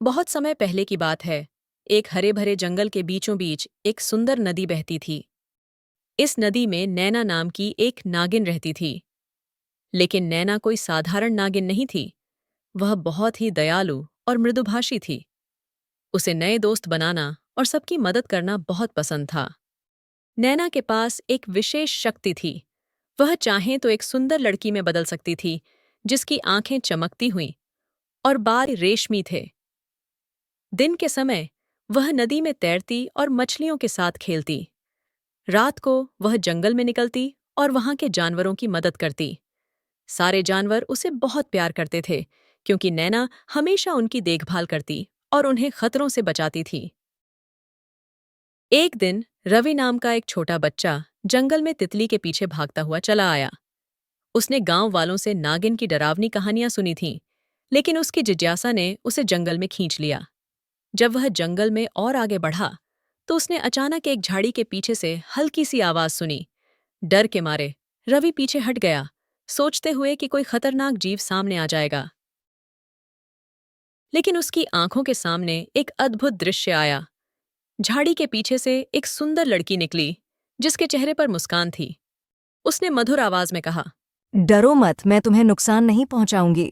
बहुत समय पहले की बात है। एक हरे भरे जंगल के बीचों बीच एक सुंदर नदी बहती थी। इस नदी में नैना नाम की एक नागिन रहती थी। लेकिन नैना कोई साधारण नागिन नहीं थी। वह बहुत ही दयालु और मृदुभाषी थी। उसे नए दोस्त बनाना और सबकी मदद करना बहुत पसंद था। नैना के पास एक विशेष शक्ति थी। वह चाहे तो एक सुंदर लड़की में बदल सकती थी, जिसकी आंखें चमकती हुईं और बाल रेशमी थे। दिन के समय वह नदी में तैरती और मछलियों के साथ खेलती। रात को वह जंगल में निकलती और वहां के जानवरों की मदद करती। सारे जानवर उसे बहुत प्यार करते थे, क्योंकि नैना हमेशा उनकी देखभाल करती और उन्हें खतरों से बचाती थी। एक दिन रवि नाम का एक छोटा बच्चा जंगल में तितली के पीछे भागता हुआ चला आया। उसने गांव वालों से नागिन की डरावनी कहानियां सुनी थीं, लेकिन उसकी जिज्ञासा ने उसे जंगल में खींच लिया। जब वह जंगल में और आगे बढ़ा, तो उसने अचानक एक झाड़ी के पीछे से हल्की सी आवाज सुनी। डर के मारे रवि पीछे हट गया, सोचते हुए कि कोई खतरनाक जीव सामने आ जाएगा। लेकिन उसकी आंखों के सामने एक अद्भुत दृश्य आया। झाड़ी के पीछे से एक सुंदर लड़की निकली, जिसके चेहरे पर मुस्कान थी। उसने मधुर आवाज में कहा, डरो मत, मैं तुम्हें नुकसान नहीं पहुंचाऊंगी।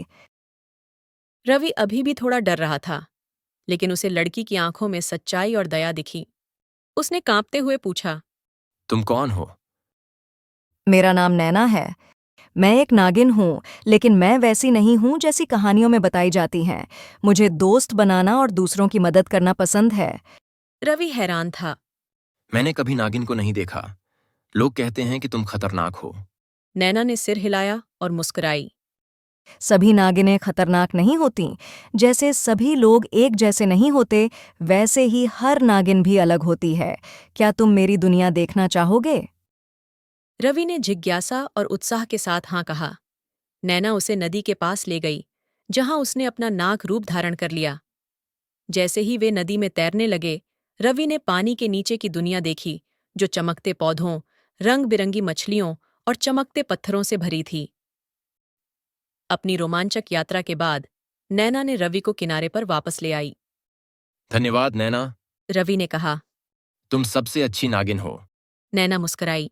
रवि अभी भी थोड़ा डर रहा था, लेकिन उसे लड़की की आंखों में सच्चाई और दया दिखी। उसने कांपते हुए पूछा, तुम कौन हो? मेरा नाम नैना है। मैं एक नागिन हूँ, लेकिन मैं वैसी नहीं हूँ जैसी कहानियों में बताई जाती हैं। मुझे दोस्त बनाना और दूसरों की मदद करना पसंद है। रवि हैरान था। मैंने कभी नागिन को नहीं देखा। लोग कहते हैं कि तुम खतरनाक हो। नैना ने सिर हिलाया और मुस्कुराई। सभी नागिनें खतरनाक नहीं होती। जैसे सभी लोग एक जैसे नहीं होते, वैसे ही हर नागिन भी अलग होती है। क्या तुम मेरी दुनिया देखना चाहोगे? रवि ने जिज्ञासा और उत्साह के साथ हाँ कहा। नैना उसे नदी के पास ले गई, जहां उसने अपना नाग रूप धारण कर लिया। जैसे ही वे नदी में तैरने लगे, रवि ने पानी के नीचे की दुनिया देखी, जो चमकते पौधों, रंग बिरंगी मछलियों और चमकते पत्थरों से भरी थी। अपनी रोमांचक यात्रा के बाद नैना ने रवि को किनारे पर वापस ले आई। धन्यवाद नैना, रवि ने कहा। तुम सबसे अच्छी नागिन हो। नैना मुस्कुराई।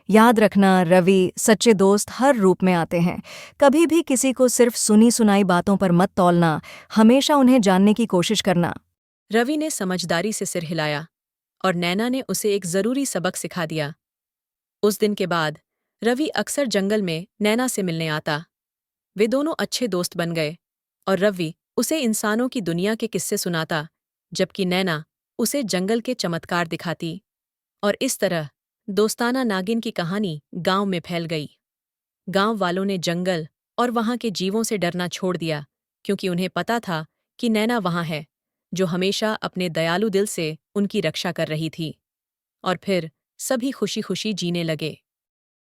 याद रखना रवि, सच्चे दोस्त हर रूप में आते हैं। कभी भी किसी को सिर्फ सुनी सुनाई बातों पर मत तौलना, हमेशा उन्हें जानने की कोशिश करना। रवि ने समझदारी से सिर हिलाया और नैना ने उसे एक जरूरी सबक सिखा दिया। उस दिन के बाद रवि अक्सर जंगल में नैना से मिलने आता। वे दोनों अच्छे दोस्त बन गए और रवि उसे इंसानों की दुनिया के किस्से सुनाता, जबकि नैना उसे जंगल के चमत्कार दिखाती। और इस तरह दोस्ताना नागिन की कहानी गांव में फैल गई। गांव वालों ने जंगल और वहां के जीवों से डरना छोड़ दिया, क्योंकि उन्हें पता था कि नैना वहां है, जो हमेशा अपने दयालु दिल से उनकी रक्षा कर रही थी। और फिर सभी खुशी खुशी जीने लगे।